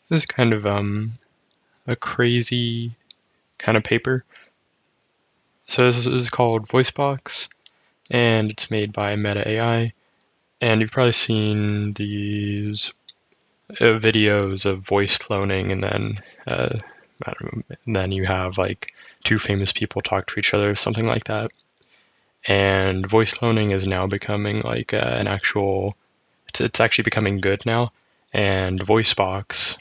This is kind of a crazy kind of paper. So this is called Voicebox, and it's made by Meta AI. And you've probably seen these videos of voice cloning, and then I don't know, and then you have like two famous people talk to each other, something like that. And voice cloning is now becoming like an actual. It's actually becoming good now, and Voicebox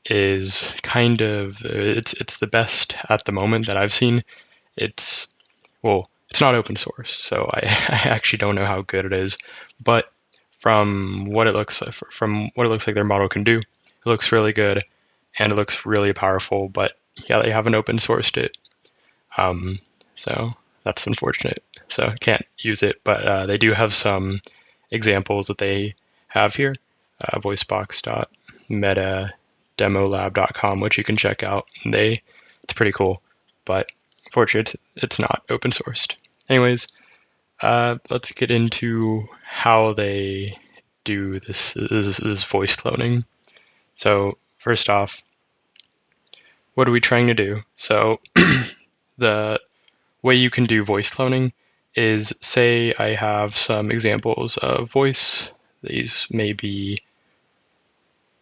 is kind of it's the best at the moment that I've seen. It's well, it's not open source, so I actually don't know how good it is, but from what it looks like their model can do, it looks really good and it looks really powerful. But yeah, they haven't open sourced it, so that's unfortunate. So I can't use it, but they do have some examples that they have here, voicebox.metademolab.com, which you can check out. It's pretty cool, but unfortunately, it's not open sourced. Anyways, let's get into how they do this voice cloning. So first off, what are we trying to do? So the way you can do voice cloning is, say I have some examples of voice. These may be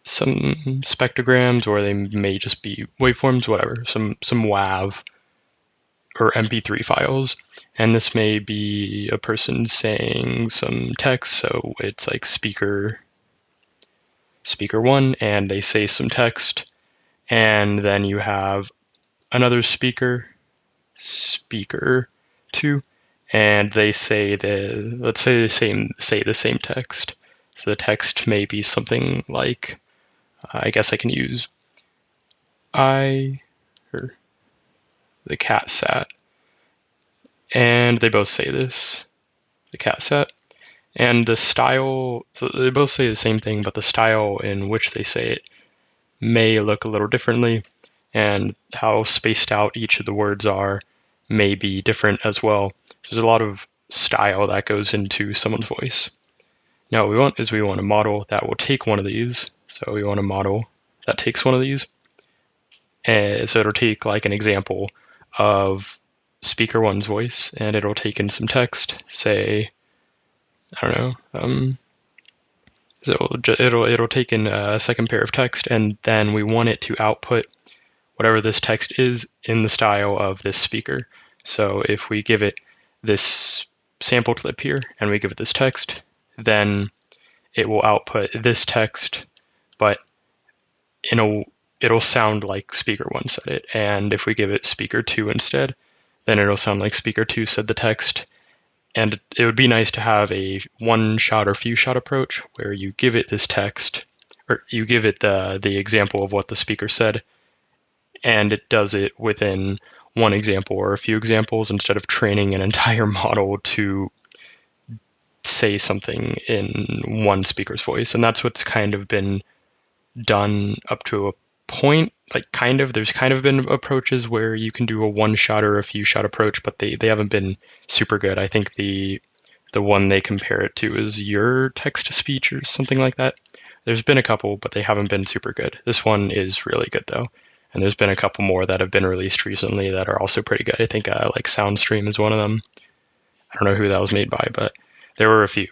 some spectrograms, or they may just be waveforms, whatever, some WAV or MP3 files. And this may be a person saying some text, so it's like speaker 1, and they say some text, and then you have another speaker 2, and they say let's say the same text. So the text may be something like, I guess I can use or the cat sat, and they both say this, the cat sat, and the style, so they both say the same thing, but the style in which they say it may look a little differently, and how spaced out each of the words are may be different as well. So there's a lot of style that goes into someone's voice. Now what we want a model that will take one of these. So we want a model that takes one of these. And so it'll take like an example of speaker 1's voice, and it'll take in some text, say, I don't know, so it'll take in a second pair of text, and then we want it to output whatever this text is in the style of this speaker. So if we give it this sample clip here and we give it this text, then it will output this text, but it'll sound like speaker 1 said it. And if we give it speaker 2 instead, then it'll sound like speaker 2 said the text. And it would be nice to have a one-shot or few-shot approach where you give it this text, or you give it the example of what the speaker said, and it does it within one example or a few examples, instead of training an entire model to say something in one speaker's voice. And that's what's kind of been done up to a point. There's kind of been approaches where you can do a one-shot or a few-shot approach, but they haven't been super good. I think the one they compare it to is your text-to-speech or something like that. There's been a couple, but they haven't been super good. This one is really good, though. And there's been a couple more that have been released recently that are also pretty good. I think like Soundstream is one of them. I don't know who that was made by, but there were a few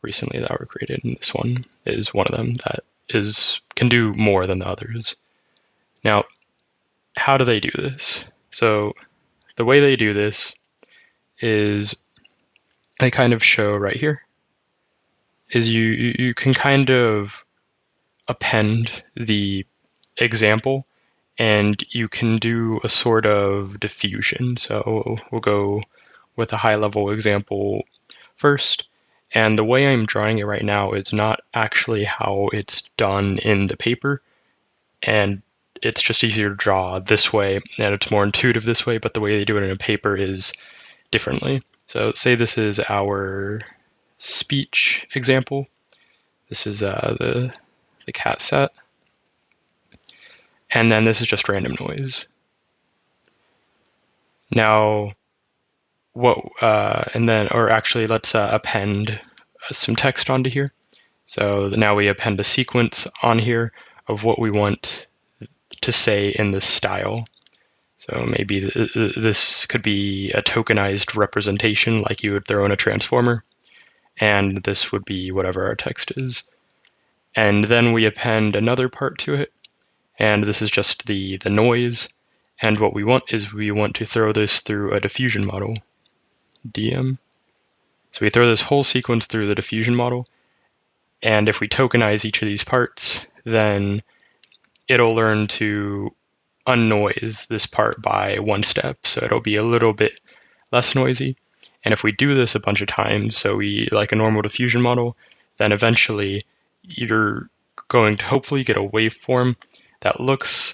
recently that were created, and this one is one of them that can do more than the others. Now, how do they do this? So the way they do this is, they kind of show right here, is you can kind of append the example, and you can do a sort of diffusion. So we'll go with a high-level example first. And the way I'm drawing it right now is not actually how it's done in the paper. And it's just easier to draw this way, and it's more intuitive this way, but the way they do it in a paper is differently. So say this is our speech example. This is the cat set. And then this is just random noise. Now, let's append some text onto here. So now we append a sequence on here of what we want to say in this style. So maybe this could be a tokenized representation like you would throw in a transformer, and this would be whatever our text is. And then we append another part to it, and this is just the noise. And what we want is we want to throw this through a diffusion model, DM. So we throw this whole sequence through the diffusion model, and if we tokenize each of these parts, then it'll learn to unnoise this part by one step, so it'll be a little bit less noisy. And if we do this a bunch of times, so we like a normal diffusion model, then eventually you're going to hopefully get a waveform that looks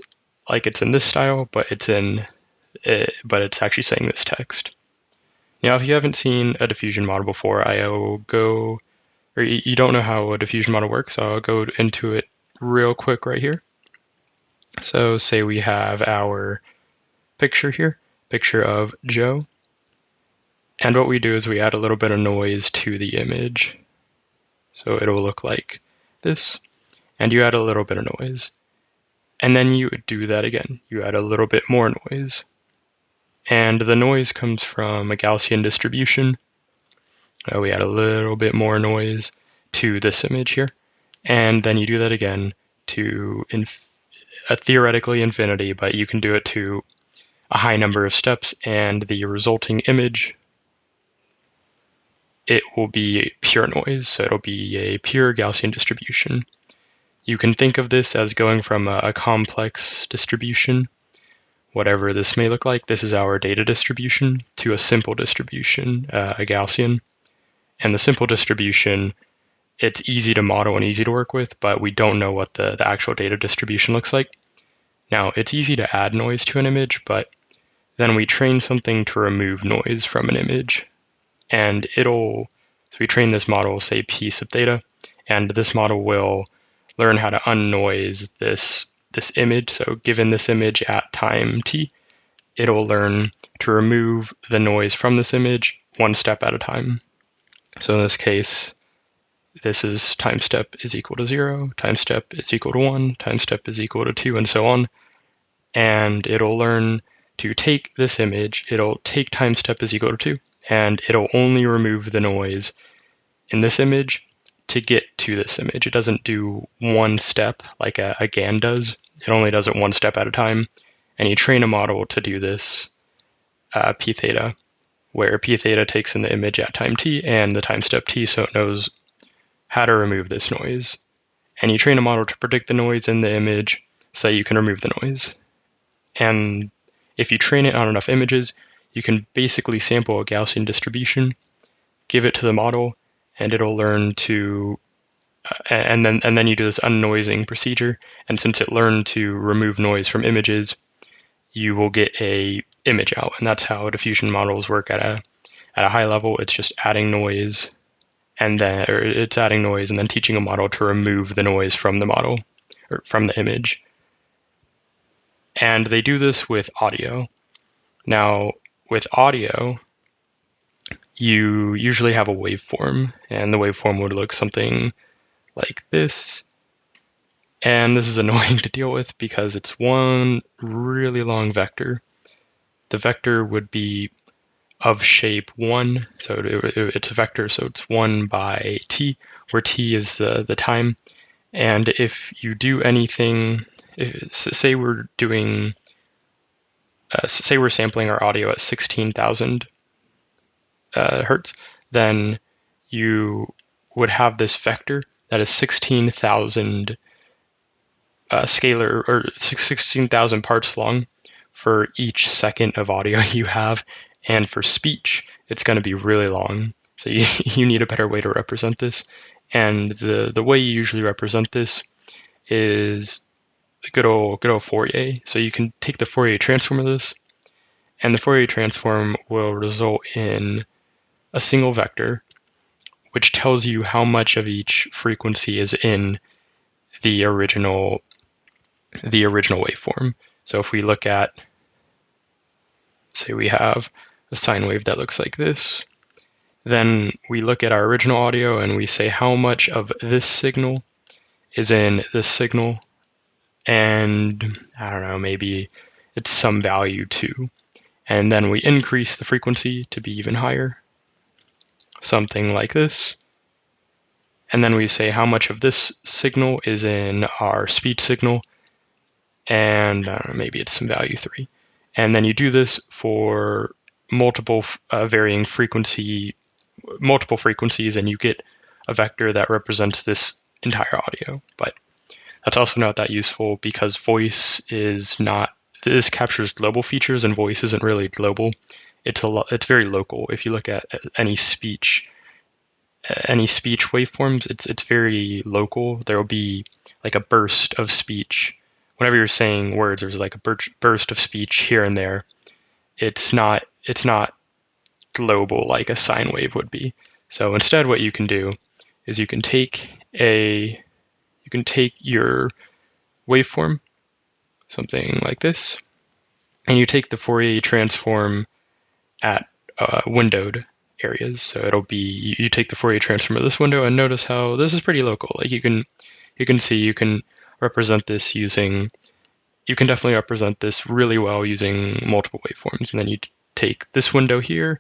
like it's in this style, but it's actually saying this text. Now, if you haven't seen a diffusion model before, or you don't know how a diffusion model works, I'll go into it real quick right here. So say we have our picture here, picture of Joe. And what we do is we add a little bit of noise to the image. So it'll look like this. And you add a little bit of noise. And then you do that again. You add a little bit more noise. And the noise comes from a Gaussian distribution. We add a little bit more noise to this image here. And then you do that again to theoretically infinity, but you can do it to a high number of steps, and the resulting image, it will be pure noise, so it'll be a pure Gaussian distribution. You can think of this as going from a complex distribution, whatever this may look like. This is our data distribution, to a simple distribution, a Gaussian. And the simple distribution, it's easy to model and easy to work with, but we don't know what the actual data distribution looks like. Now, it's easy to add noise to an image, but then we train something to remove noise from an image. And so we train this model, say P sub theta, and this model will learn how to unnoise this image. So given this image at time t, it'll learn to remove the noise from this image one step at a time. So in this case, this is time step is equal to 0, time step is equal to 1, time step is equal to 2, and so on. And it'll learn to take this image, it'll take time step is equal to 2, and it'll only remove the noise in this image to get to this image. It doesn't do one step like a GAN does. It only does it one step at a time. And you train a model to do this p theta, where p theta takes in the image at time t and the time step t, so it knows how to remove this noise. And you train a model to predict the noise in the image so you can remove the noise. And if you train it on enough images, you can basically sample a Gaussian distribution, give it to the model, and it'll learn to, and then you do this unnoising procedure. And since it learned to remove noise from images, you will get a image out. And that's how diffusion models work at a high level. It's just adding noise, and then teaching a model to remove the noise from the model or from the image. And they do this with audio. Now, with audio, you usually have a waveform, and the waveform would look something like this. And this is annoying to deal with because it's one really long vector. The vector would be of shape 1, so it's a vector, so it's 1 by t, where t is the time. And if you do anything, say we're sampling our audio at 16,000 hertz, then you would have this vector that is 16,000 scalar, or 16,000 parts long for each second of audio you have. And for speech, it's going to be really long. So you need a better way to represent this. And the way you usually represent this is good old Fourier. So you can take the Fourier transform of this, and the Fourier transform will result in a single vector, which tells you how much of each frequency is in the original waveform. So if we look at, say we have a sine wave that looks like this, then we look at our original audio and we say how much of this signal is in this signal, and I don't know, maybe it's some value 2. And then we increase the frequency to be even higher, something like this. And then we say how much of this signal is in our speech signal, and maybe it's some value 3. And then you do this for multiple varying frequencies, and you get a vector that represents this entire audio. But that's also not that useful because voice is not, this captures global features and voice isn't really global. It's very local. If you look at any speech waveforms, it's very local. There will be like a burst of speech. Whenever you're saying words, there's like a burst of speech here and there. It's not global like a sine wave would be. So instead, what you can do is you can take your waveform, something like this, and you take the Fourier transform at windowed areas. So it'll be, you take the Fourier transform of this window, and notice how this is pretty local. Like you can see, you can represent this using, you can definitely represent this really well using multiple waveforms. And then you take this window here,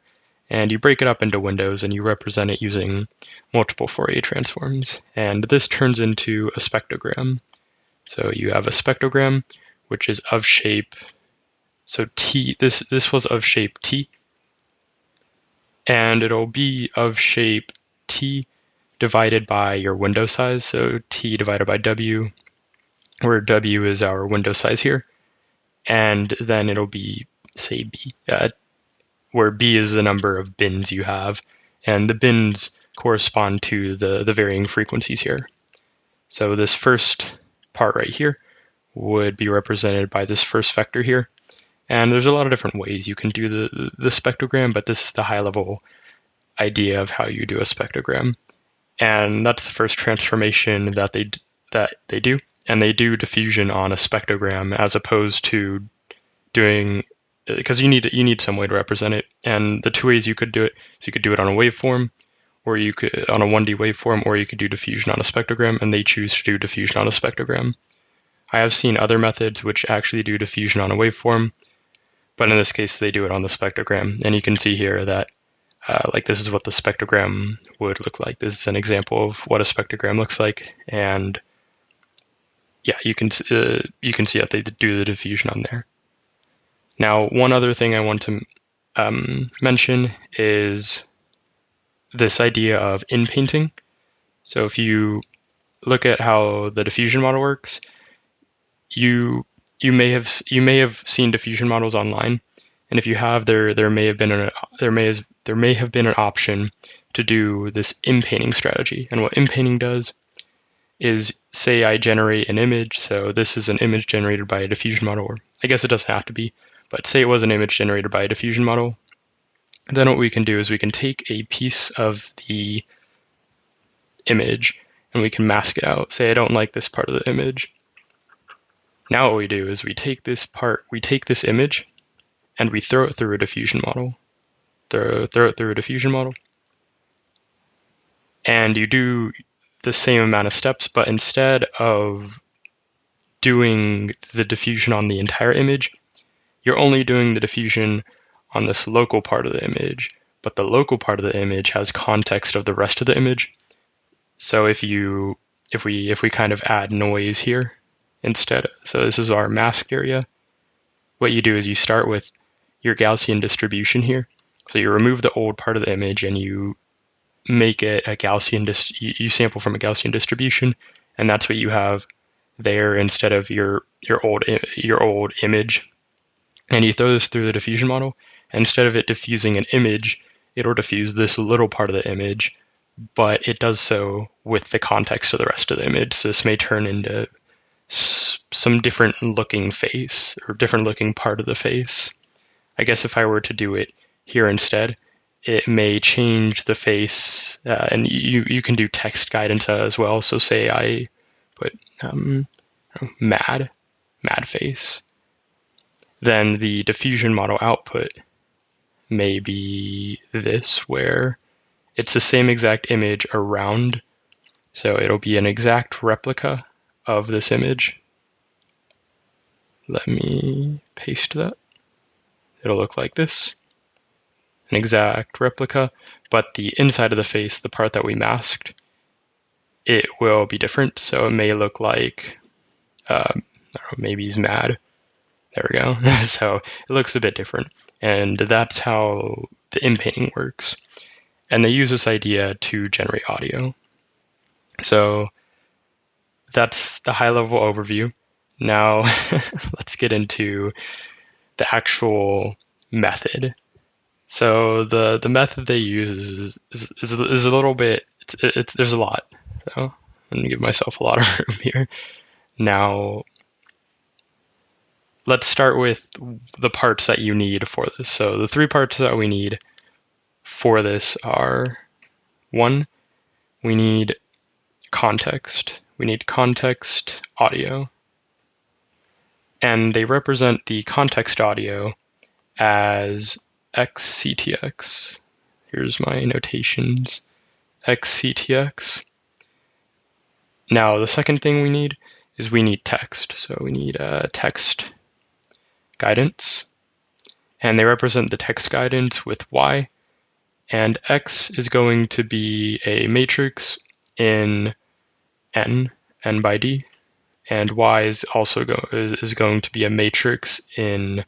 and you break it up into windows, and you represent it using multiple Fourier transforms. And this turns into a spectrogram. So you have a spectrogram, which is of shape, so T, this was of shape T, and it'll be of shape T divided by your window size, so T divided by W, where W is our window size here, and then it'll be, say, B, where B is the number of bins you have, and the bins correspond to the varying frequencies here. So this first part right here would be represented by this first vector here. And there's a lot of different ways you can do the spectrogram, but this is the high-level idea of how you do a spectrogram. And that's the first transformation that they do. And they do diffusion on a spectrogram as opposed to doing, because you need some way to represent it. And the two ways you could do it, so you could do it on a waveform, or you could on a 1D waveform, or you could do diffusion on a spectrogram, and they choose to do diffusion on a spectrogram. I have seen other methods which actually do diffusion on a waveform, but in this case, they do it on the spectrogram. And you can see here that like this is what the spectrogram would look like. This is an example of what a spectrogram looks like. And yeah, you can see that they do the diffusion on there. Now, one other thing I want to mention is this idea of inpainting. So if you look at how the diffusion model works, you may have seen diffusion models online, and if you have, there may have been an option to do this inpainting strategy. And what inpainting does is, say I generate an image, so this is an image generated by a diffusion model, or I guess it doesn't have to be, but say it was an image generated by a diffusion model. Then what we can do is we can take a piece of the image and we can mask it out. Say I don't like this part of the image. Now what we do is we take this image, and we throw it through a diffusion model. Throw it through a diffusion model. And you do the same amount of steps, but instead of doing the diffusion on the entire image, you're only doing the diffusion on this local part of the image, but the local part of the image has context of the rest of the image. So if we kind of add noise here instead, so this is our mask area, what you do is you start with your Gaussian distribution here. So you remove the old part of the image and you make it a Gaussian, you sample from a Gaussian distribution, and that's what you have there instead of your old image. And you throw this through the diffusion model, and instead of it diffusing an image, it'll diffuse this little part of the image, but it does so with the context of the rest of the image. So this may turn into some different looking face or different looking part of the face. I guess if I were to do it here instead, it may change the face, and you can do text guidance as well. So say I put mad face, then the diffusion model output may be this, where it's the same exact image around. So it'll be an exact replica of this image, Let me paste that. It'll look like this, an exact replica, but the inside of the face, the part that we masked, it will be different. So it may look like, I don't know, maybe he's mad. There we go. So it looks a bit different. And that's how the inpainting works. And they use this idea to generate audio. So that's the high-level overview. Now let's get into the actual method. So the method they use is a little bit, there's a lot. So I'm going to give myself a lot of room here. Now, let's start with the parts that you need for this. So the 3 parts that we need for this are, 1, we need context. We need context audio. And they represent the context audio as XCTX. Here's my notations. XCTX. Now, the second thing we need is we need text. So we need text guidance. And they represent the text guidance with Y. And X is going to be a matrix in N by D. And Y is also going to be a matrix in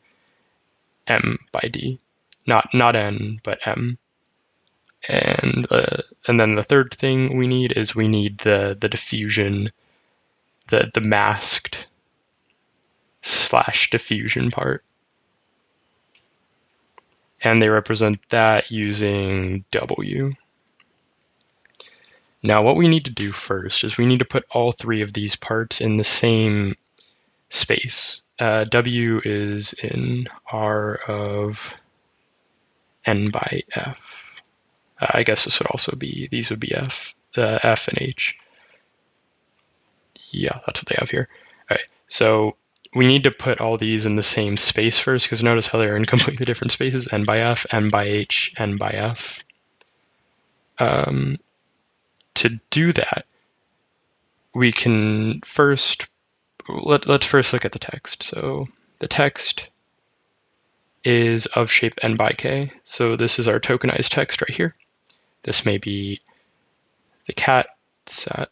M by D. Not N, but M. And then the third thing we need is we need the diffusion, the masked / diffusion part. And they represent that using W. Now what we need to do first is we need to put all 3 of these parts in the same space. W is in R of N by F. I guess this would also be, these would be F and H. Yeah, that's what they have here. All right, so we need to put all these in the same space first, because notice how they're in completely different spaces, N by F, N by H, N by F. To do that, we can first, let's first look at the text. So the text is of shape N by K. So this is our tokenized text right here. This may be the cat set.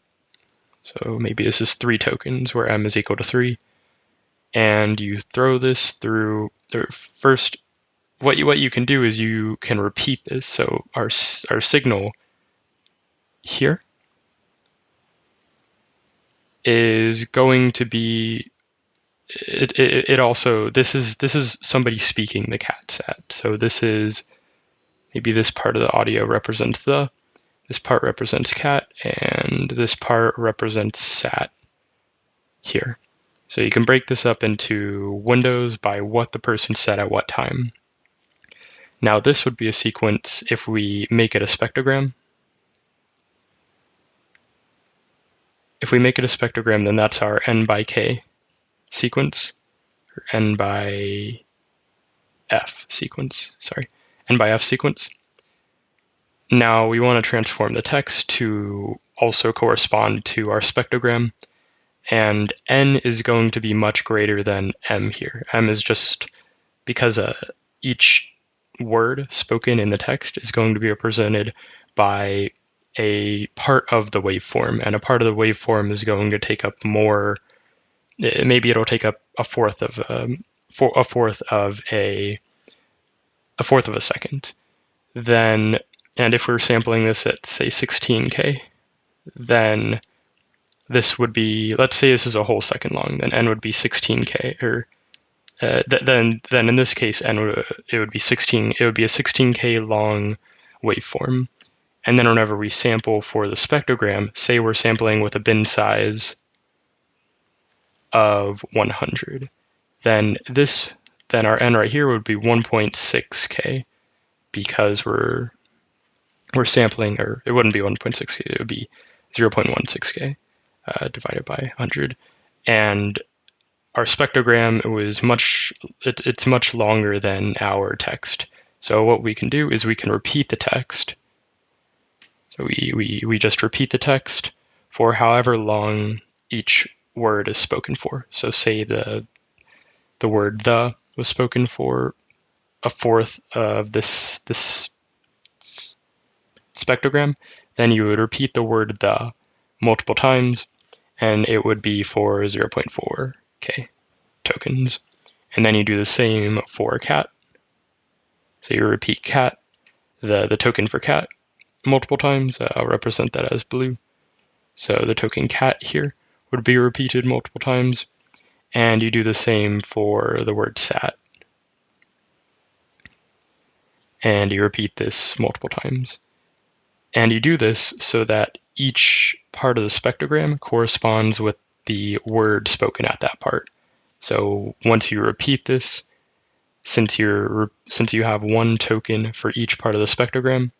So maybe this is 3 tokens where M is equal to 3. And you throw this through, first, what you can do is you can repeat this. So our signal here is going to be, it also, this is somebody speaking the cat set. So this is, maybe this part of the audio represents this part represents cat, and this part represents sat here. So you can break this up into windows by what the person said at what time. Now this would be a sequence if we make it a spectrogram. If we make it a spectrogram, then that's our N by K sequence, or N by F sequence, sorry, N by F sequence. Now we want to transform the text to also correspond to our spectrogram, and N is going to be much greater than M here. M is just because each word spoken in the text is going to be represented by a part of the waveform, and a part of the waveform is going to take up more. Maybe it'll take up a fourth of a second. Then, and if we're sampling this at say 16K, then this would be, let's say this is a whole second long, then N would be 16K, or then in this case, it would be a 16K long waveform. And then whenever we sample for the spectrogram, say we're sampling with a bin size of 100, then our N right here would be 1.6K, because we're sampling, or it wouldn't be 1.6K, it would be 0.16K divided by 100. And our spectrogram it's much longer than our text. So what we can do is we can repeat the text. So we just repeat the text for however long each word is spoken for. So say the word the was spoken for a fourth of this spectrogram, then you would repeat the word the multiple times, and it would be for 0.4k tokens. And then you do the same for cat. So you repeat cat, the token for cat, multiple times. I'll represent that as blue. So the token cat here would be repeated multiple times. And you do the same for the word sat. And you repeat this multiple times. And you do this so that each part of the spectrogram corresponds with the word spoken at that part. So once you repeat this, since you have one token for each part of the spectrogram,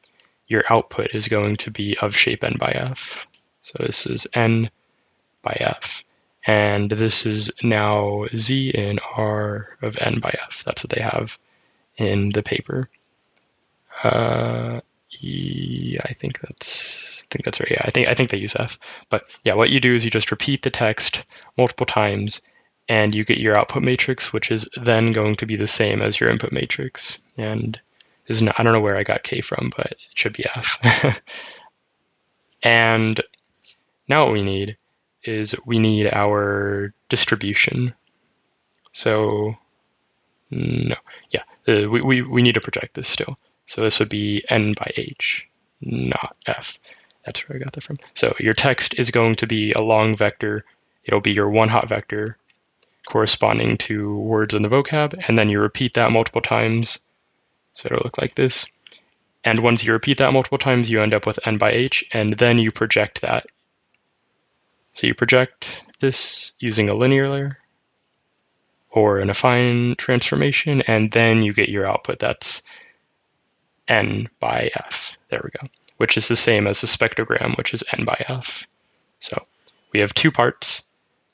your output is going to be of shape n by f. So this is n by f. And this is now z in r of n by f. That's what they have in the paper. Yeah, I think that's right. Yeah, I think they use f. But yeah, what you do is you just repeat the text multiple times, and you get your output matrix, which is then going to be the same as your input matrix. And this is not, I don't know where I got k from, but it should be f. And now what we need is we need our distribution. So no, yeah, we need to project this still. So this would be n by h, not f. That's where I got that from. So your text is going to be a long vector. It'll be your one-hot vector corresponding to words in the vocab, and then you repeat that multiple times. So it'll look like this. And once you repeat that multiple times, you end up with n by h, and then you project that. So you project this using a linear layer or an affine transformation, and then you get your output. That's n by f. There we go. Which is the same as the spectrogram, which is n by f. So we have two parts.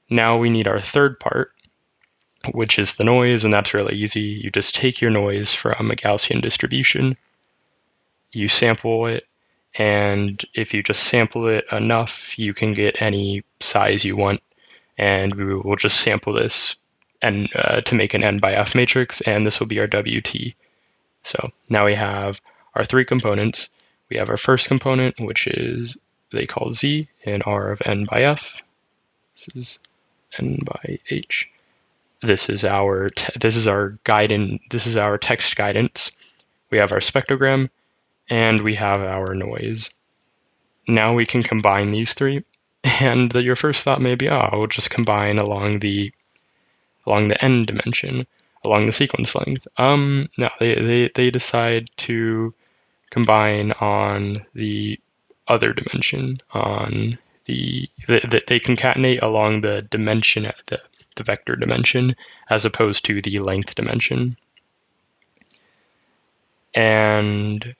Now we need our third part, which is the noise, and that's really easy. You just take your noise from a Gaussian distribution, you sample it, and if you just sample it enough, you can get any size you want, and we will just sample this and to make an n by f matrix, and this will be our WT. So now we have our three components. We have our first component, which is they call z in r of n by f. This is n by h. This is our guidance. This is our text guidance. We have our spectrogram, and we have our noise. Now we can combine these three, and your first thought may be, oh, we'll just combine along the n dimension, along the sequence length. No, they decide to combine on the other dimension, on they concatenate along the dimension, the vector dimension, as opposed to the length dimension. And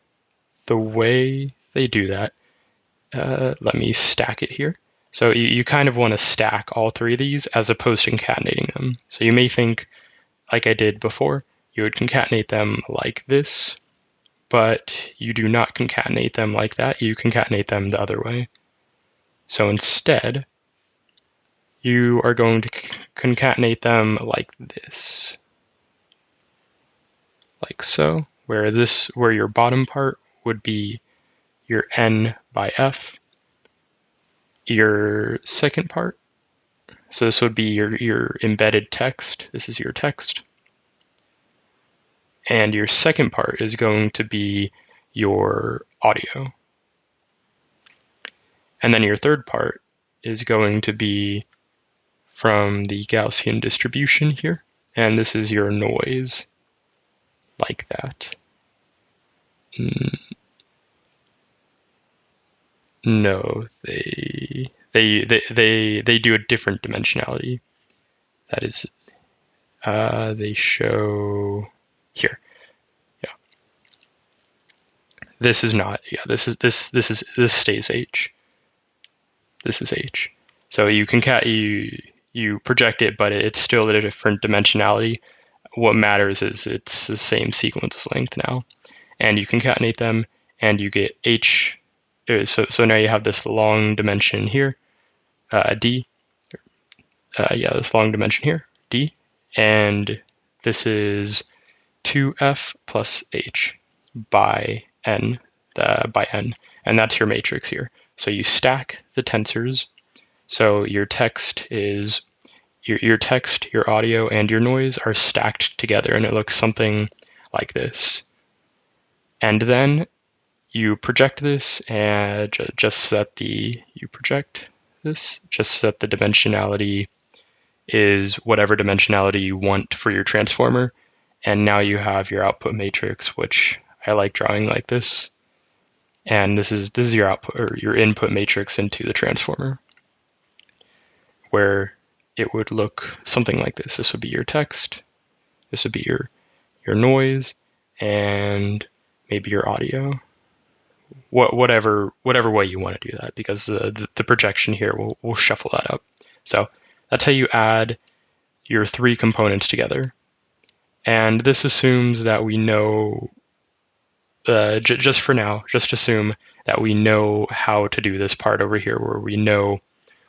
the way they do that, let me stack it here. So you kind of want to stack all three of these as opposed to concatenating them. So you may think, like I did before, you would concatenate them like this, but you do not concatenate them like that. You concatenate them the other way. So instead, you are going to concatenate them like this. Like so, where your bottom part would be your n by f, your second part, so this would be your embedded text. This is your text. And your second part is going to be your audio. And then your third part is going to be from the Gaussian distribution here. And this is your noise, like that. No, they do a different dimensionality. That is, they show here. Yeah. This is not. Yeah. This stays H. This is H. So you project it, but it's still at a different dimensionality. What matters is it's the same sequence length now, and you concatenate them, and you get H. So now you have this long dimension here, D. Yeah, this long dimension here, D, and this is 2f plus h by n, and that's your matrix here. So you stack the tensors. So your text is your text, your audio, and your noise are stacked together, and it looks something like this. And then you project this, and just set the dimensionality is whatever dimensionality you want for your transformer. And now you have your output matrix, which I like drawing like this. And this is your output or your input matrix into the transformer, where it would look something like this. This would be your text, this would be your noise, and maybe your audio. Whatever way you want to do that, because the projection here will shuffle that up. So that's how you add your three components together. And this assumes that we know, just for now, just assume that we know how to do this part over here, where we know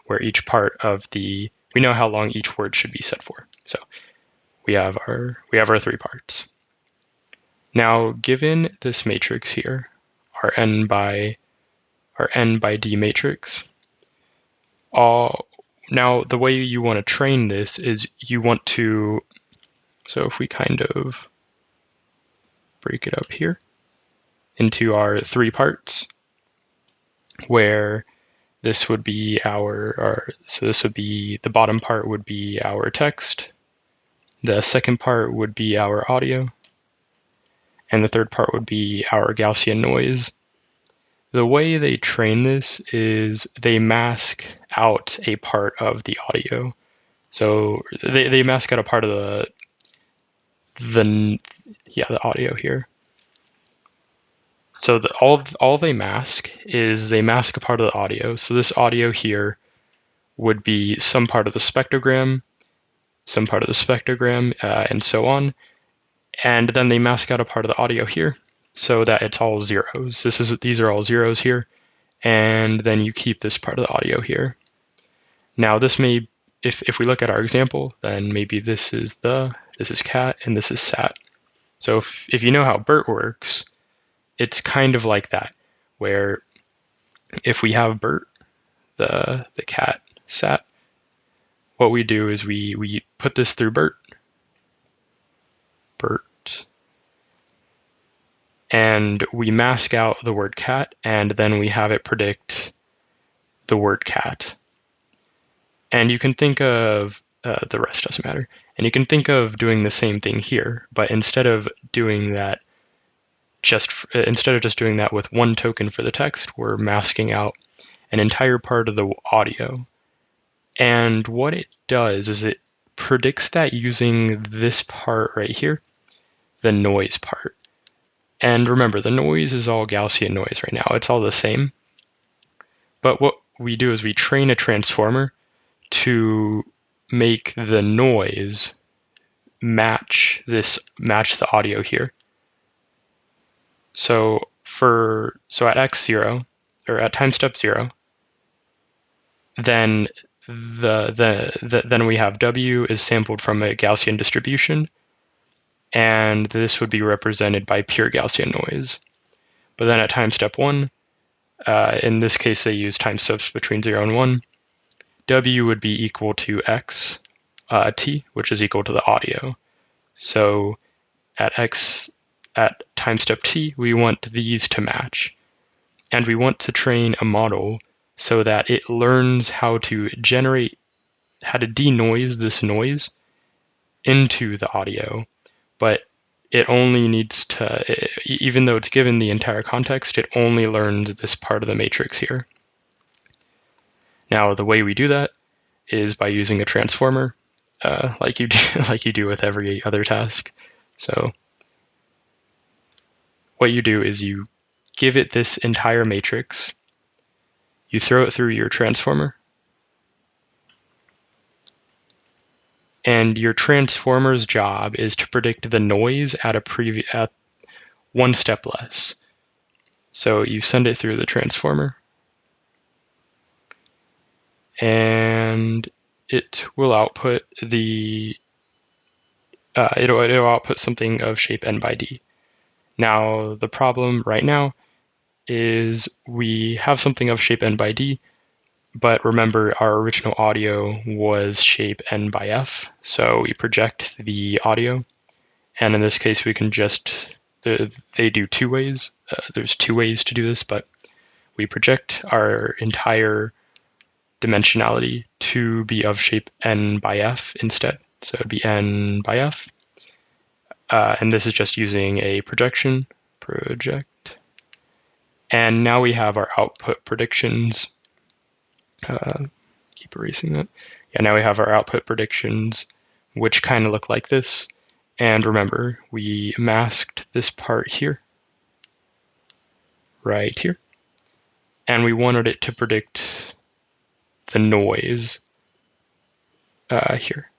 where each part of we know how long each word should be set for. So we have our three parts. Now, given this matrix here, our n by d matrix, now the way you want to train this is you want to, so if we kind of break it up here into our three parts, where this would be so this would be, the bottom part would be our text, the second part would be our audio, and the third part would be our Gaussian noise. The way they train this is they mask out a part of the audio. So they mask out a part of the audio here. So all they mask is they mask a part of the audio. So this audio here would be some part of the spectrogram, and so on. And then they mask out a part of the audio here so that it's all zeros. These are all zeros here. And then you keep this part of the audio here. Now this may, if we look at our example, then maybe this is cat and this is sat. So if you know how BERT works, it's kind of like that, where if we have BERT, the cat sat, what we do is we put this through BERT, and we mask out the word cat, and then we have it predict the word cat. And you can think of, the rest doesn't matter, and you can think of doing the same thing here, but instead of doing that just doing that with one token for the text, we're masking out an entire part of the audio. And what it does is it predicts that using this part right here, the noise part. And remember, the noise is all Gaussian noise right now. It's all the same. But what we do is we train a transformer to make the noise match the audio here. So at x0, or at time step 0, then then we have W is sampled from a Gaussian distribution, and this would be represented by pure Gaussian noise. But then at time step 1, in this case they use time steps between 0 and 1, W would be equal to x t, which is equal to the audio. So at time step t, we want these to match. And we want to train a model so that it learns how to denoise this noise into the audio. But it only needs to, even though it's given the entire context, it only learns this part of the matrix here. Now, the way we do that is by using a transformer, like you do with every other task. So what you do is you give it this entire matrix, you throw it through your transformer, and your transformer's job is to predict the noise at one step less. So you send it through the transformer, and it will output the it'll output something of shape n by d. Now, the problem right now is we have something of shape n by d, but remember our original audio was shape n by f, so we project the audio, and in this case we can just, they do two ways. There's two ways to do this, but we project our entire dimensionality to be of shape n by f instead. So it'd be n by f. And this is just using a projection, project. And now we have our output predictions. Keep erasing that. Yeah, now we have our output predictions, which kind of look like this. And remember, we masked this part here, right here. And we wanted it to predict the noise here.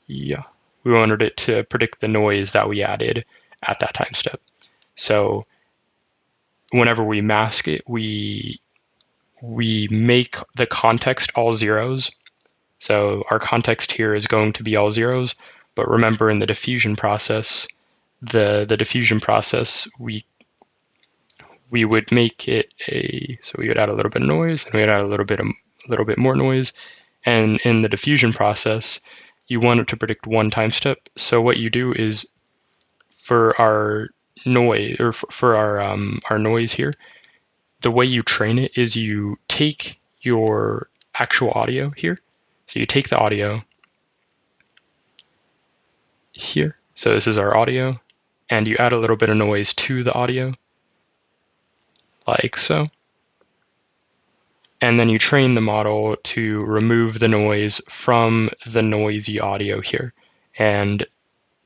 Yeah, we wanted it to predict the noise that we added at that time step. So whenever we mask it, we make the context all zeros. So our context here is going to be all zeros, but remember in the diffusion process, the diffusion process, we would make it so we would add a little bit of noise, and we would add a little bit more noise. And in the diffusion process, you want it to predict one time step. So what you do is for our noise, or for our noise here, the way you train it is you take your actual audio here. So you take the audio here. So this is our audio, and you add a little bit of noise to the audio, like so. And then you train the model to remove the noise from the noisy audio here. And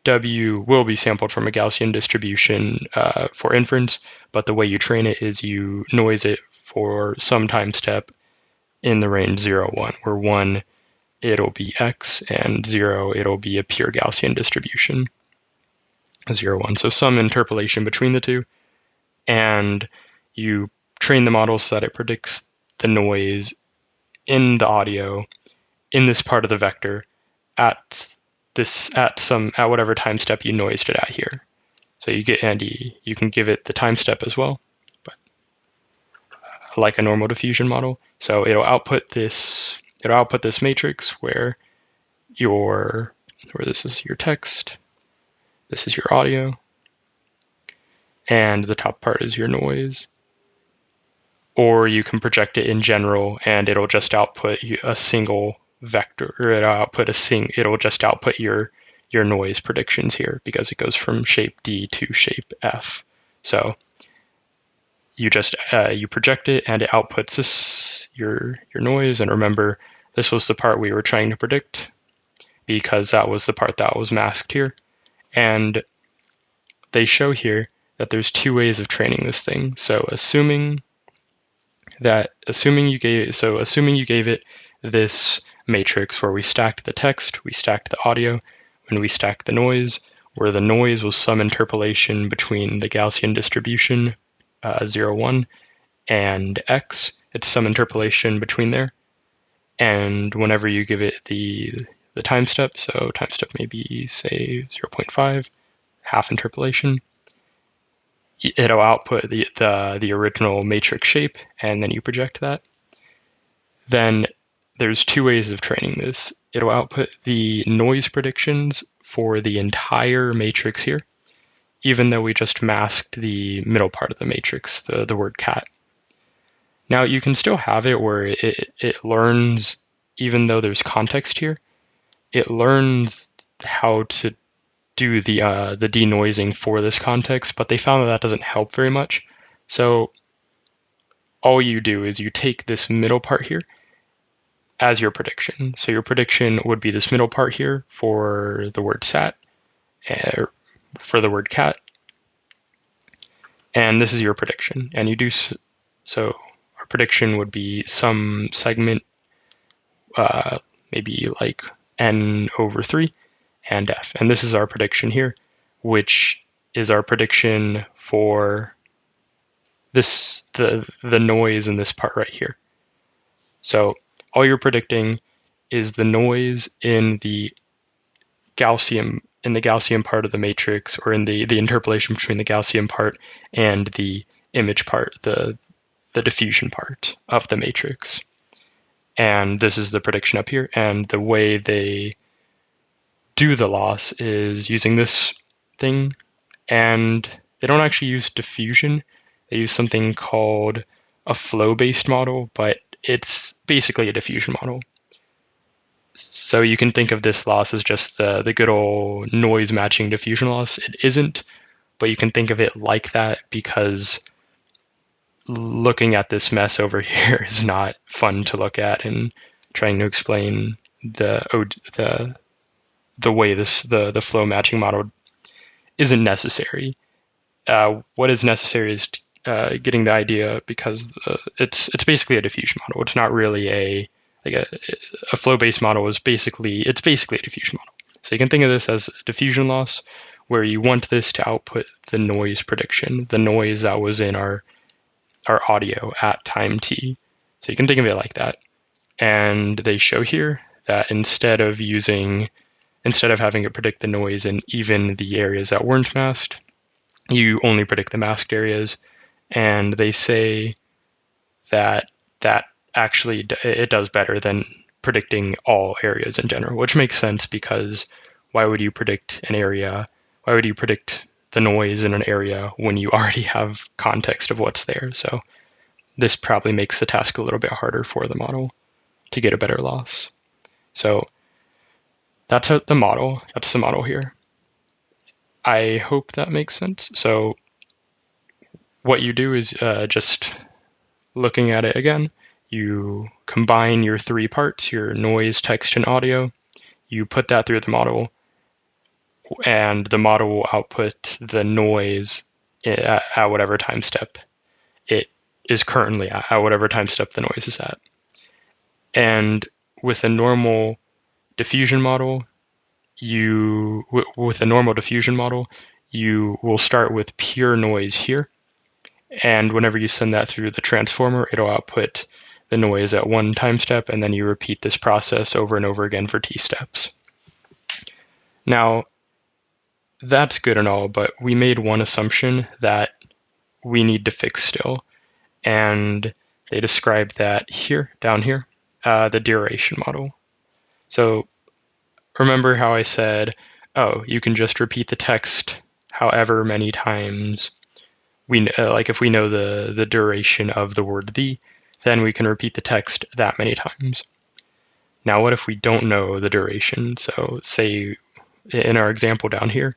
W will be sampled from a Gaussian distribution for inference, but the way you train it is you noise it for some time step in the range 0, 1, where 1, it'll be x, and 0, it'll be a pure Gaussian distribution, 0, 1. So some interpolation between the two, and you train the model so that it predicts the noise in the audio in this part of the vector at whatever time step you noised it at here. So you get, and you can give it the time step as well, but like a normal diffusion model. So it'll output this matrix where this is your text, this is your audio, and the top part is your noise. Or you can project it in general, and it'll just output a single vector, or it'll just output your noise predictions here, because it goes from shape D to shape F. So you just you project it, and it outputs your noise. And remember, this was the part we were trying to predict, because that was the part that was masked here. And they show here that there's two ways of training this thing. So assuming you gave it this matrix where we stacked the text, we stacked the audio, and we stacked the noise, where the noise was some interpolation between the Gaussian distribution 0, 1 and x. It's some interpolation between there. And whenever you give it the time step, so time step may be, say, 0.5, half interpolation, it'll output the original matrix shape, and then you project that. Then there's two ways of training this. It'll output the noise predictions for the entire matrix here, even though we just masked the middle part of the matrix, the word cat. Now you can still have it where it learns, even though there's context here, it learns how to do the denoising for this context, but they found that doesn't help very much. So all you do is you take this middle part here as your prediction. So your prediction would be this middle part here for the word sat, for the word cat, and this is your prediction. And you do so. Our prediction would be some segment, maybe like n over 3 and f. And this is our prediction here, which is our prediction for this, the noise in this part right here. So all you're predicting is the noise in the Gaussian in the Gaussian part of the matrix, or in the interpolation between the Gaussian part and the image part, the diffusion part of the matrix. And this is the prediction up here. And the way they do the loss is using this thing. And they don't actually use diffusion. They use something called a flow-based model, but it's basically a diffusion model. So you can think of this loss as just the good old noise matching diffusion loss. It isn't, but you can think of it like that because looking at this mess over here is not fun to look at, and trying to explain the way the flow matching model isn't necessary. What is necessary is getting the idea, because it's basically a diffusion model. It's not really a flow-based model. It's basically a diffusion model. So you can think of this as diffusion loss, where you want this to output the noise prediction, the noise that was in our audio at time t. So you can think of it like that. And they show here that instead of having it predict the noise in even the areas that weren't masked, you only predict the masked areas. And they say that actually it does better than predicting all areas in general, which makes sense, because why would you predict an area? Why would you predict the noise in an area when you already have context of what's there? So this probably makes the task a little bit harder for the model to get a better loss. So that's the model. That's the model here. I hope that makes sense. So what you do is just looking at it again, you combine your three parts, your noise, text, and audio. You put that through the model, and the model will output the noise at whatever time step it is currently at whatever time step the noise is at. And with a normal diffusion model, you will start with pure noise here, and whenever you send that through the transformer, it'll output the noise at one time step, and then you repeat this process over and over again for t steps. Now, that's good and all, but we made one assumption that we need to fix still, and they describe that here, down here, the duration model. So remember how I said, oh, you can just repeat the text however many times if we know the duration of the word the, then we can repeat the text that many times. Now, what if we don't know the duration? So say in our example down here,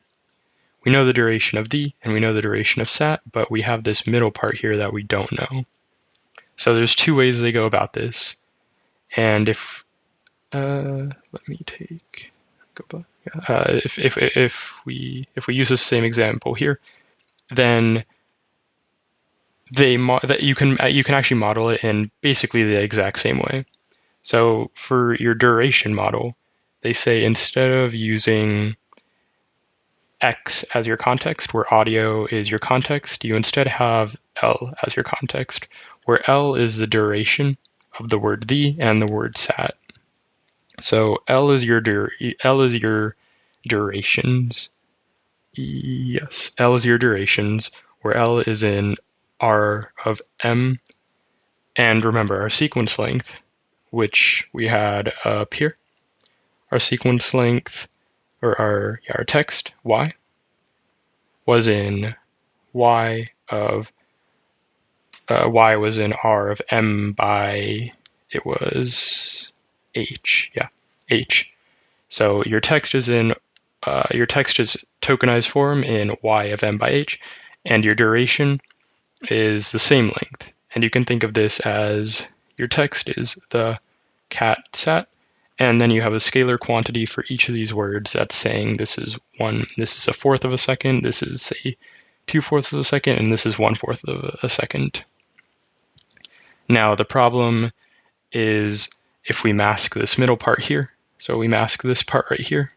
we know the duration of the and we know the duration of sat, but we have this middle part here that we don't know. So there's two ways they go about this. And if let me go back. If we use the same example here, then you can actually model it in basically the exact same way. So for your duration model, they say instead of using X as your context, where audio is your context, you instead have L as your context, where L is the duration of the word the and the word sat. So L is your durations. Yes, L is your durations, where L is in R of M. And remember our sequence length, which we had up here. Our sequence length, or our text, Y, was in Y was in R of M by, it was H, H. So your text is tokenized form in Y of M by H, and your duration is the same length. And you can think of this as your text is the cat sat, and then you have a scalar quantity for each of these words that's saying this is a fourth of a second, this is say 2/4 of a second, and this is 1/4 of a second. Now the problem is if we mask this middle part here, so we mask this part right here,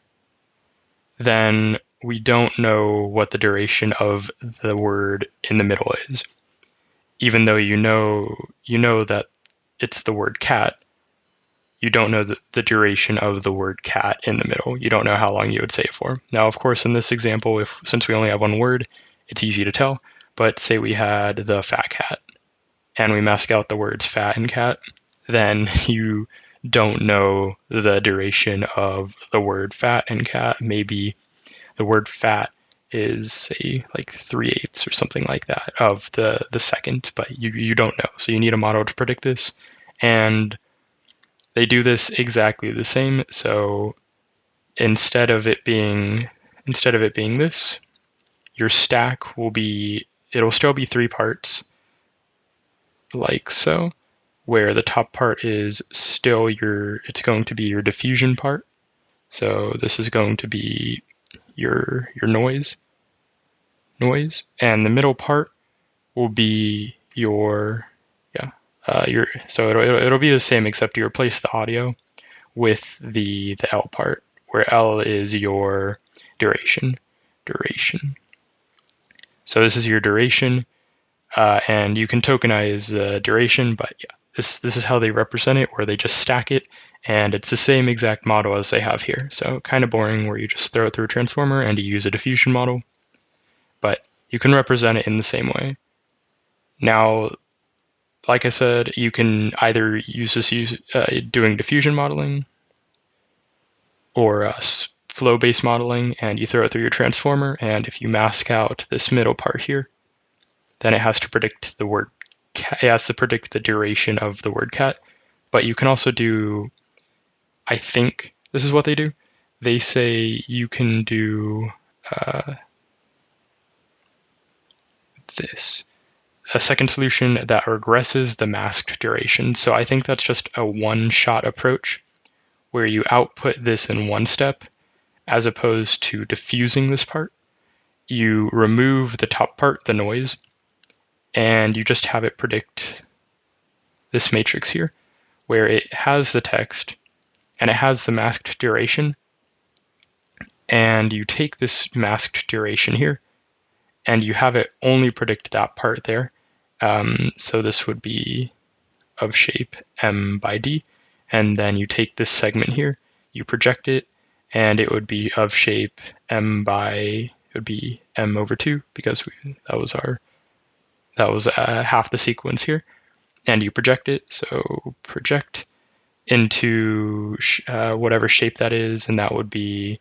then we don't know what the duration of the word in the middle is. Even though you know that it's the word cat, you don't know the duration of the word cat in the middle. You don't know how long you would say it for. Now, of course, in this example, since we only have one word, it's easy to tell. But say we had the fat cat, and we mask out the words fat and cat, then you don't know the duration of the word fat and cat. Maybe the word fat is, say, like 3/8 or something like that of the second, but you don't know. So you need a model to predict this. And they do this exactly the same. So instead of it being this, your stack will be, it'll still be 3 parts, like so, where the top part is still it's going to be your diffusion part. So this is going to be your noise, and the middle part will be so it'll be the same, except you replace the audio with the L part, where L is your duration. So this is your duration, and you can tokenize duration, but yeah, this is how they represent it, where they just stack it, and it's the same exact model as they have here. So kind of boring, where you just throw it through a transformer and you use a diffusion model, but you can represent it in the same way. Now, like I said, you can either use doing diffusion modeling or flow-based modeling, and you throw it through your transformer, and if you mask out this middle part here, then it has to predict the word cat. It has to predict the duration of the word cat. But you can also do, I think this is what they do. They say you can do this. A second solution that regresses the masked duration. So I think that's just a one-shot approach where you output this in one step as opposed to diffusing this part. You remove the top part, the noise, and you just have it predict this matrix here, where it has the text and it has the masked duration, and you take this masked duration here and you have it only predict that part there. So this would be of shape m by d, and then you take this segment here, you project it, and it would be of shape m over 2, because that was half the sequence here, and you project it. So project into whatever shape that is, and that would be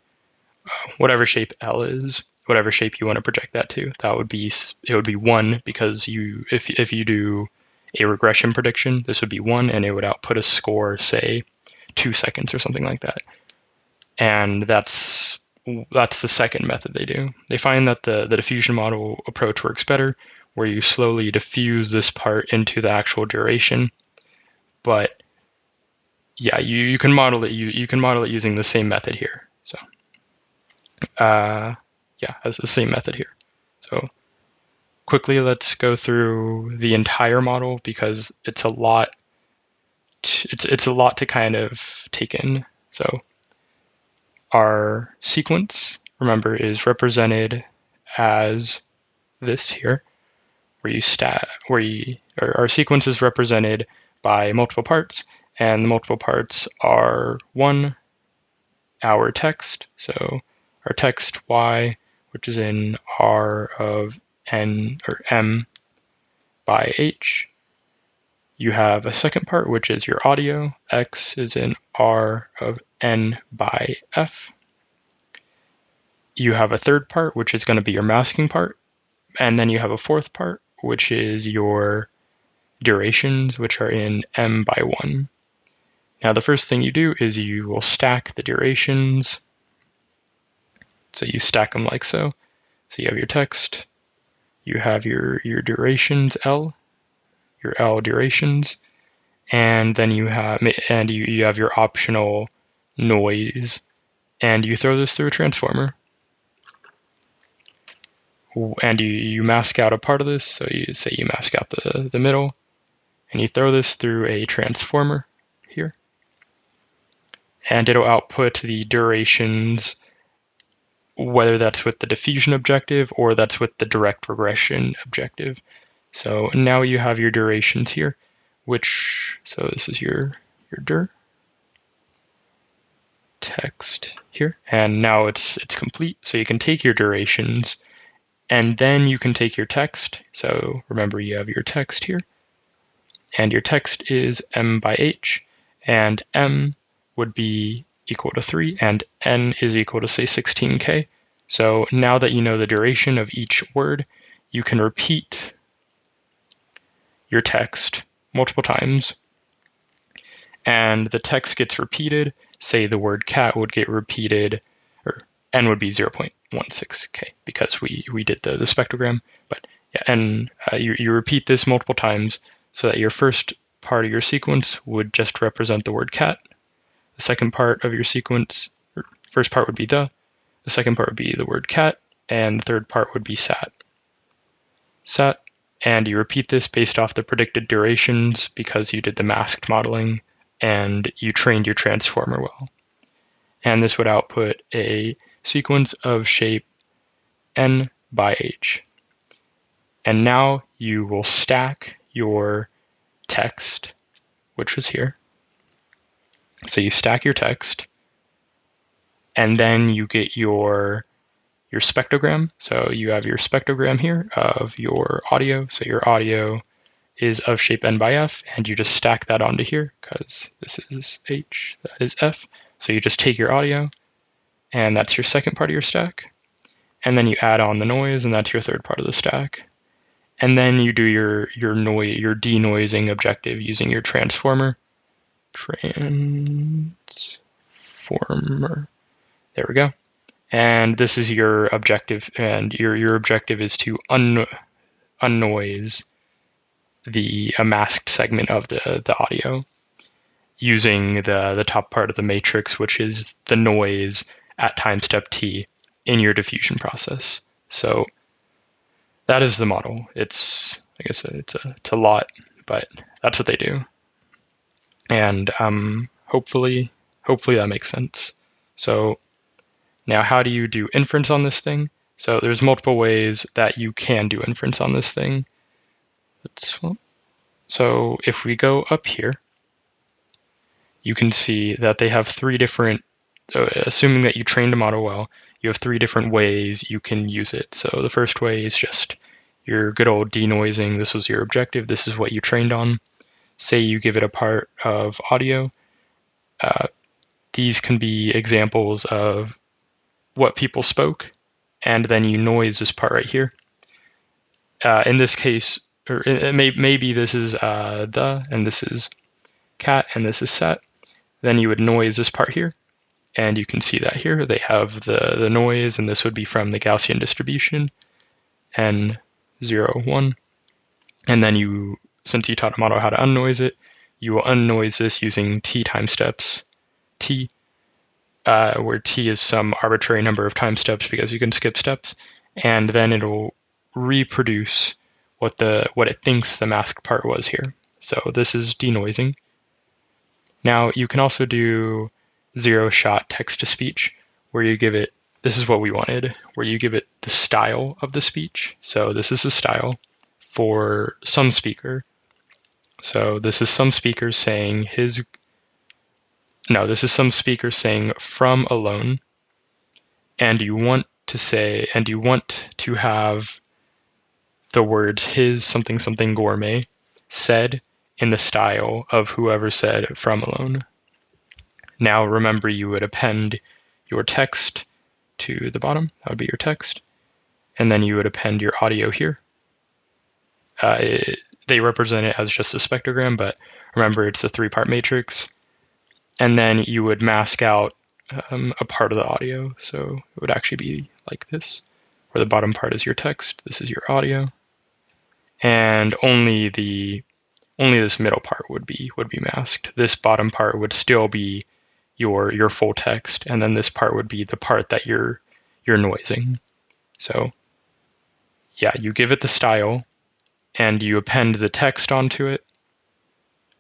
whatever shape L is, whatever shape you want to project that to. It would be 1, because if you do a regression prediction, this would be 1, and it would output a score, say 2 seconds or something like that. And that's the second method they do. They find that the diffusion model approach works better, where you slowly diffuse this part into the actual duration. But yeah, you can model it. You can model it using the same method here. So yeah, has the same method here. So quickly, let's go through the entire model, because it's a lot. It's a lot to kind of take in. So our sequence, remember, is represented as this here, our sequence is represented by multiple parts, and the multiple parts are 1, our text, so our text y, which is in R of n or m by h. You have a second part, which is your audio. X is in R of n by f. You have a third part, which is going to be your masking part. And then you have a fourth part, which is your durations, which are in m by 1. Now, the first thing you do is you will stack the durations. So you stack them like so. So you have your text, you have your durations L, your L durations, and then you have your optional noise, and you throw this through a transformer, and you mask out a part of this. So you say you mask out the middle, and you throw this through a transformer here, and it'll output the durations, whether that's with the diffusion objective or that's with the direct regression objective. So now you have your durations here, so this is your dir. text here, and now it's complete. So you can take your durations, and then you can take your text. So remember, you have your text here, and your text is m by h, and m would be equal to 3, and n is equal to, say, 16k. So now that you know the duration of each word, you can repeat your text multiple times, and the text gets repeated. Say the word cat would get repeated, or n would be 0.16k because we did the spectrogram. But yeah, and you repeat this multiple times so that your first part of your sequence would just represent the word cat. The second part of your sequence, or first part would be the second part would be the word cat, and the third part would be sat. And you repeat this based off the predicted durations because you did the masked modeling and you trained your transformer well. And this would output a sequence of shape n by h. And now you will stack your text, which was here. So you stack your text, and then you get your spectrogram. So you have your spectrogram here of your audio. So your audio is of shape n by f, and you just stack that onto here because this is h, that is f. So you just take your audio, and that's your second part of your stack. And then you add on the noise, and that's your third part of the stack. And then you do your denoising objective using your transformer. There we go. And this is your objective, and your objective is to unnoise the masked segment of the audio using the top part of the matrix, which is the noise at time step t in your diffusion process. So that is the model. I guess it's a lot, but that's what they do. And hopefully that makes sense. So now, how do you do inference on this thing? So there's multiple ways that you can do inference on this thing. So if we go up here, you can see that they have three different, assuming that you trained a model well, you have three different ways you can use it. So the first way is just your good old denoising. This was your objective. This is what you trained on. Say you give it a part of audio. These can be examples of what people spoke, and then you noise this part right here. In this case, or maybe this is the, and this is cat, and this is set. Then you would noise this part here, and you can see that here they have the noise, and this would be from the Gaussian distribution, n0, 1. And then you, since you taught a model how to unnoise it, you will unnoise this using t time steps, t, where t is some arbitrary number of time steps because you can skip steps, and then it'll reproduce what it thinks the masked part was here. So this is denoising. Now you can also do ZeroShot TexttoSpeech, where you give it, this is what we wanted, where you give it the style of the speech. So this is the style for some speaker. So this is some speaker saying this is some speaker saying from alone, and you want to have the words his something something gourmet said in the style of whoever said from alone. Now remember, you would append your text to the bottom. That would be your text. And then you would append your audio here. They represent it as just a spectrogram, but remember it's a three-part matrix. And then you would mask out a part of the audio. So it would actually be like this, where the bottom part is your text. This is your audio. And only this middle part would be masked. This bottom part would still be your full text, and then this part would be the part that you're noising. So yeah, you give it the style, and you append the text onto it.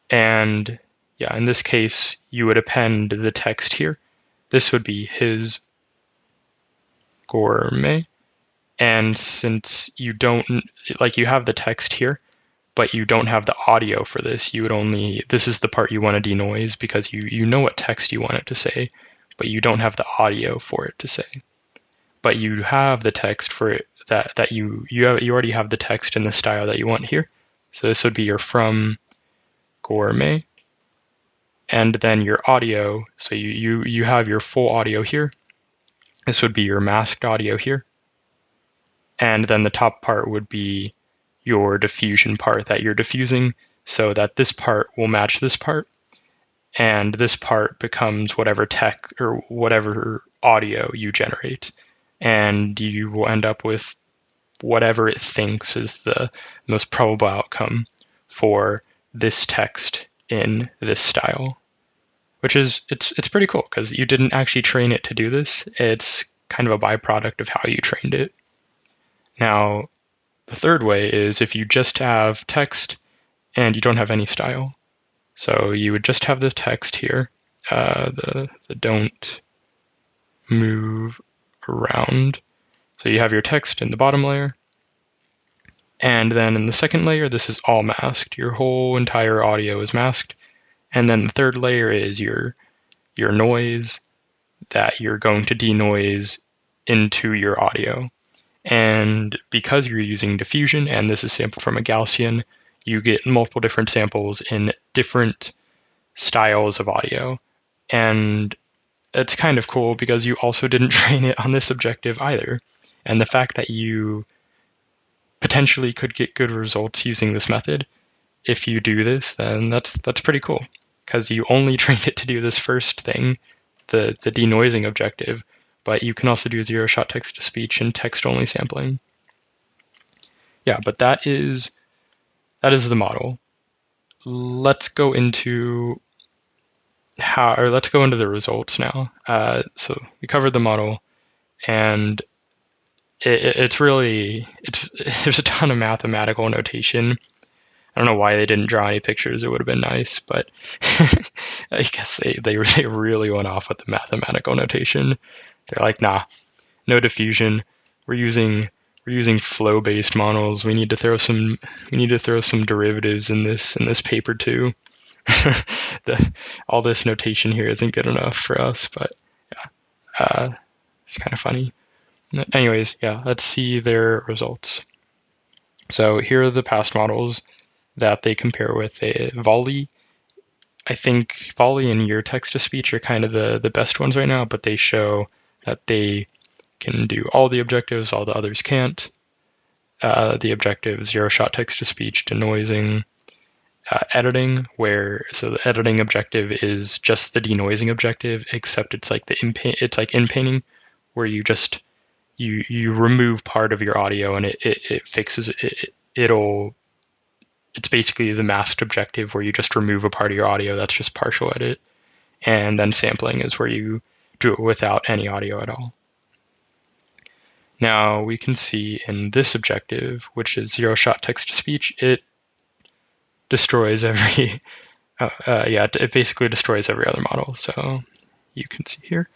And yeah, in this case, you would append the text here. This would be his gourmet. And since you don't, you have the text here, but you don't have the audio for this, this is the part you want to denoise because you know what text you want it to say, but you don't have the audio for it to say. But you have the text for it that you already have the text in the style that you want here. So this would be your from gourmet, and then your audio. So you have your full audio here. This would be your masked audio here, and then the top part would be your diffusion part that you're diffusing, so that this part will match this part, and this part becomes whatever text or whatever audio you generate, and you will end up with whatever it thinks is the most probable outcome for this text in this style, which is it's pretty cool because you didn't actually train it to do this. It's kind of a byproduct of how you trained it. Now, the third way is if you just have text and you don't have any style. So you would just have the text here, the don't move around. So you have your text in the bottom layer. And then in the second layer, this is all masked. Your whole entire audio is masked. And then the third layer is your noise that you're going to denoise into your audio. And because you're using diffusion, and this is sampled from a Gaussian, you get multiple different samples in different styles of audio. And it's kind of cool because you also didn't train it on this objective either. And the fact that you potentially could get good results using this method, if you do this, then that's pretty cool. Because you only trained it to do this first thing, the denoising objective, but you can also do zero-shot text-to-speech and text-only sampling. Yeah, but that is the model. Let's go into let's go into the results now. So we covered the model, and there's a ton of mathematical notation. I don't know why they didn't draw any pictures. It would have been nice, but I guess they really went off with the mathematical notation. They're like, nah, no diffusion. We're using flow-based models. We need to throw some derivatives in this paper too. All this notation here isn't good enough for us, but yeah, it's kind of funny. Anyways, yeah, let's see their results. So here are the past models that they compare with. Volley, I think Volley and your text-to-speech are kind of the best ones right now, but they show that they can do all the objectives, all the others can't. The objective, zero-shot text-to-speech, denoising, editing, so the editing objective is just the denoising objective, except it's like inpainting, where you just you remove part of your audio and it fixes it. It's basically the masked objective where you just remove a part of your audio. That's just partial edit. And then sampling is where you do it without any audio at all. Now we can see in this objective, which is zero-shot text-to-speech, it destroys every, it basically destroys every other model. So you can see here,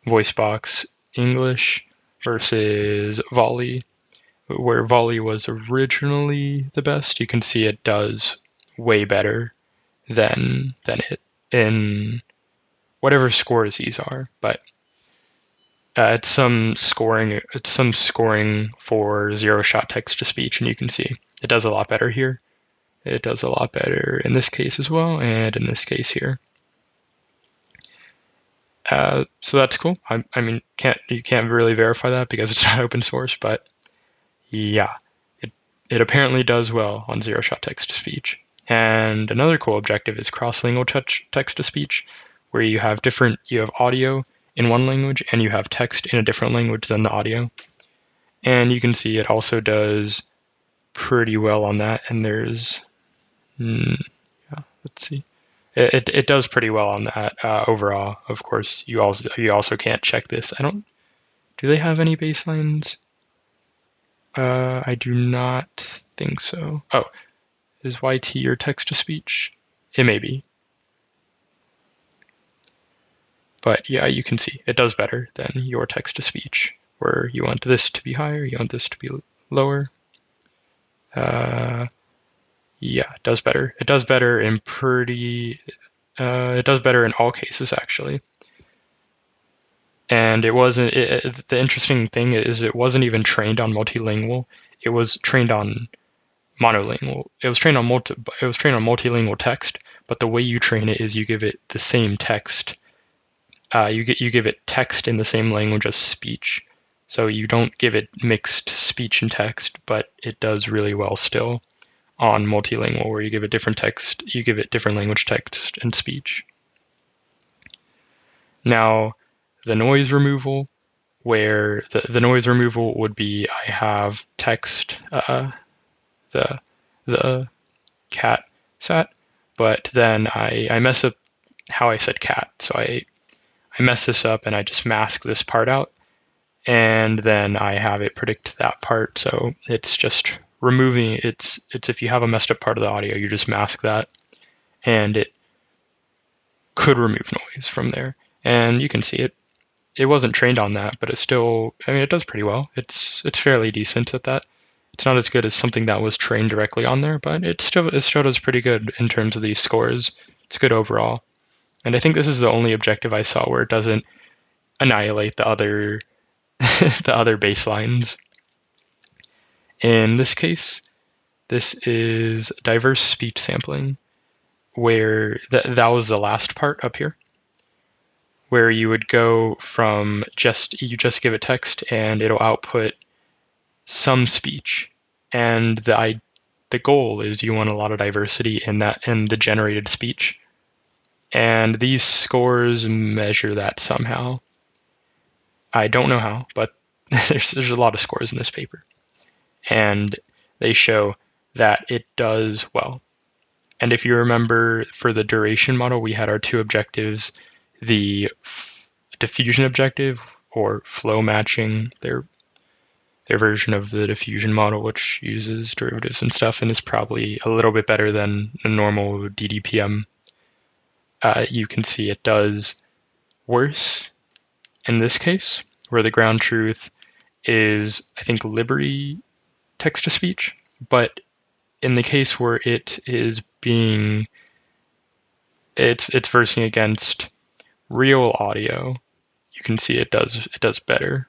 Voicebox English versus Volley, where Volley was originally the best. You can see it does way better than it in whatever scores these are, but it's some scoring for zero-shot text-to-speech, and you can see it does a lot better here. It does a lot better in this case as well, and in this case here. So that's cool. I mean, you can't really verify that because it's not open source, but yeah, it apparently does well on zero-shot text-to-speech. And another cool objective is crosslingual text-to-speech, where you have audio in one language and you have text in a different language than the audio. And you can see it also does pretty well on that. And there's, let's see. It does pretty well on that overall. Of course, you also can't check this. Do they have any baselines? I do not think so. Oh, is YT your text-to-speech? It may be. But yeah, you can see it does better than your text-to-speech, where you want this to be higher, you want this to be lower. Yeah, it does better. It does better in it does better in all cases, actually. And it wasn't. The interesting thing is, it wasn't even trained on multilingual. It was trained on monolingual. It was trained on multilingual text. But the way you train it is you give it the same text. You give it text in the same language as speech. So you don't give it mixed speech and text, but it does really well still on multilingual, where you give it different text, you give it different language, text, and speech. Now, the noise removal, where the noise removal would be, I have text, the cat set, but then I mess up how I said cat. So I mess this up and I just mask this part out, and then I have it predict that part. So it's just removing, it's if you have a messed up part of the audio, you just mask that, and it could remove noise from there. And you can see it. It wasn't trained on that, but it still, I mean, it does pretty well. It's fairly decent at that. It's not as good as something that was trained directly on there, but it still does pretty good in terms of these scores. It's good overall. And I think this is the only objective I saw where it doesn't annihilate the other the other baselines. In this case, this is diverse speech sampling, where that was the last part up here, where you would go from you just give it text and it'll output some speech, and the goal is you want a lot of diversity in the generated speech, and these scores measure that somehow. I don't know how, but there's a lot of scores in this paper, and they show that it does well. And if you remember, for the duration model, we had our two objectives: the diffusion objective, or flow matching, their version of the diffusion model, which uses derivatives and stuff and is probably a little bit better than a normal DDPM. You can see it does worse in this case, where the ground truth is, I think, Liberty text-to-speech, but in the case where it's versing against real audio, you can see it does better.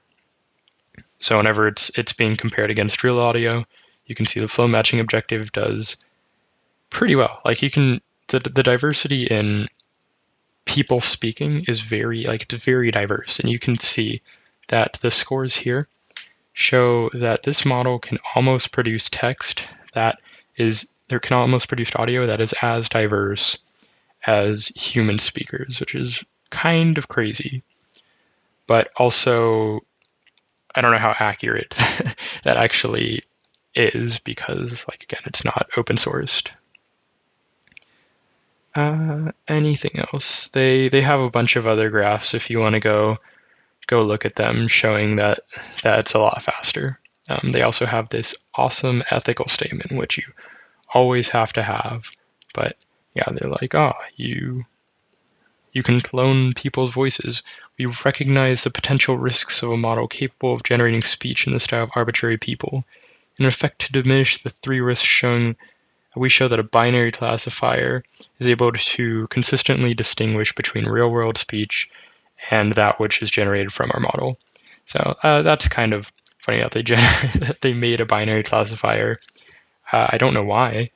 So whenever it's being compared against real audio, you can see the flow matching objective does pretty well. Like, you can, the diversity in people speaking is it's very diverse, and you can see that the scores here show that this model can almost produce text can almost produce audio that is as diverse as human speakers, which is kind of crazy. But also, I don't know how accurate that actually is, because, like, again, it's not open sourced. Anything else? They have a bunch of other graphs if you want to go look at them, showing that it's a lot faster. They also have this awesome ethical statement, which you always have to have. But yeah, they're like, oh, you can clone people's voices. We recognize the potential risks of a model capable of generating speech in the style of arbitrary people. In effect, to diminish the three risks shown, we show that a binary classifier is able to consistently distinguish between real-world speech and that which is generated from our model. So that's kind of funny that they made a binary classifier. I don't know why,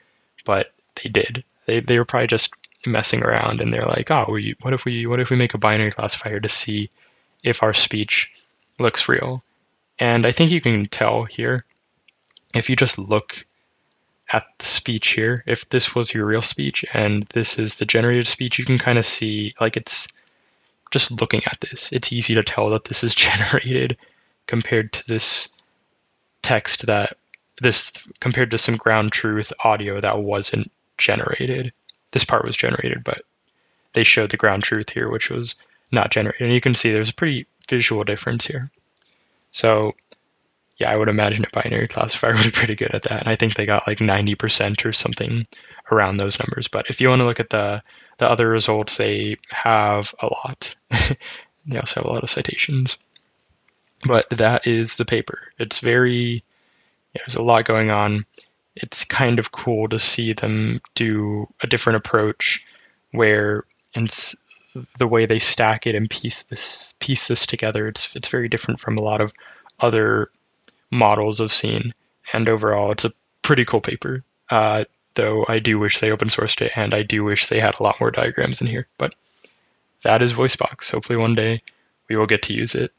but they did. They were probably just messing around, and they're like, oh, what if we make a binary classifier to see if our speech looks real? And I think you can tell here, if you just look at the speech here, if this was your real speech and this is the generated speech, you can kind of see, like, it's just looking at this, it's easy to tell that this is generated compared to this text compared to some ground truth audio that wasn't generated. This part was generated, but they showed the ground truth here, which was not generated. And you can see there's a pretty visual difference here. So yeah, I would imagine a binary classifier would be pretty good at that. And I think they got like 90% or something around those numbers. But if you want to look at the other results, they have a lot. They also have a lot of citations. But that is the paper. It's there's a lot going on. It's kind of cool to see them do a different approach where the way they stack it and piece this together, it's very different from a lot of other models I've seen. And overall, it's a pretty cool paper. Though I do wish they open sourced it, and I do wish they had a lot more diagrams in here. But that is Voicebox. Hopefully one day we will get to use it.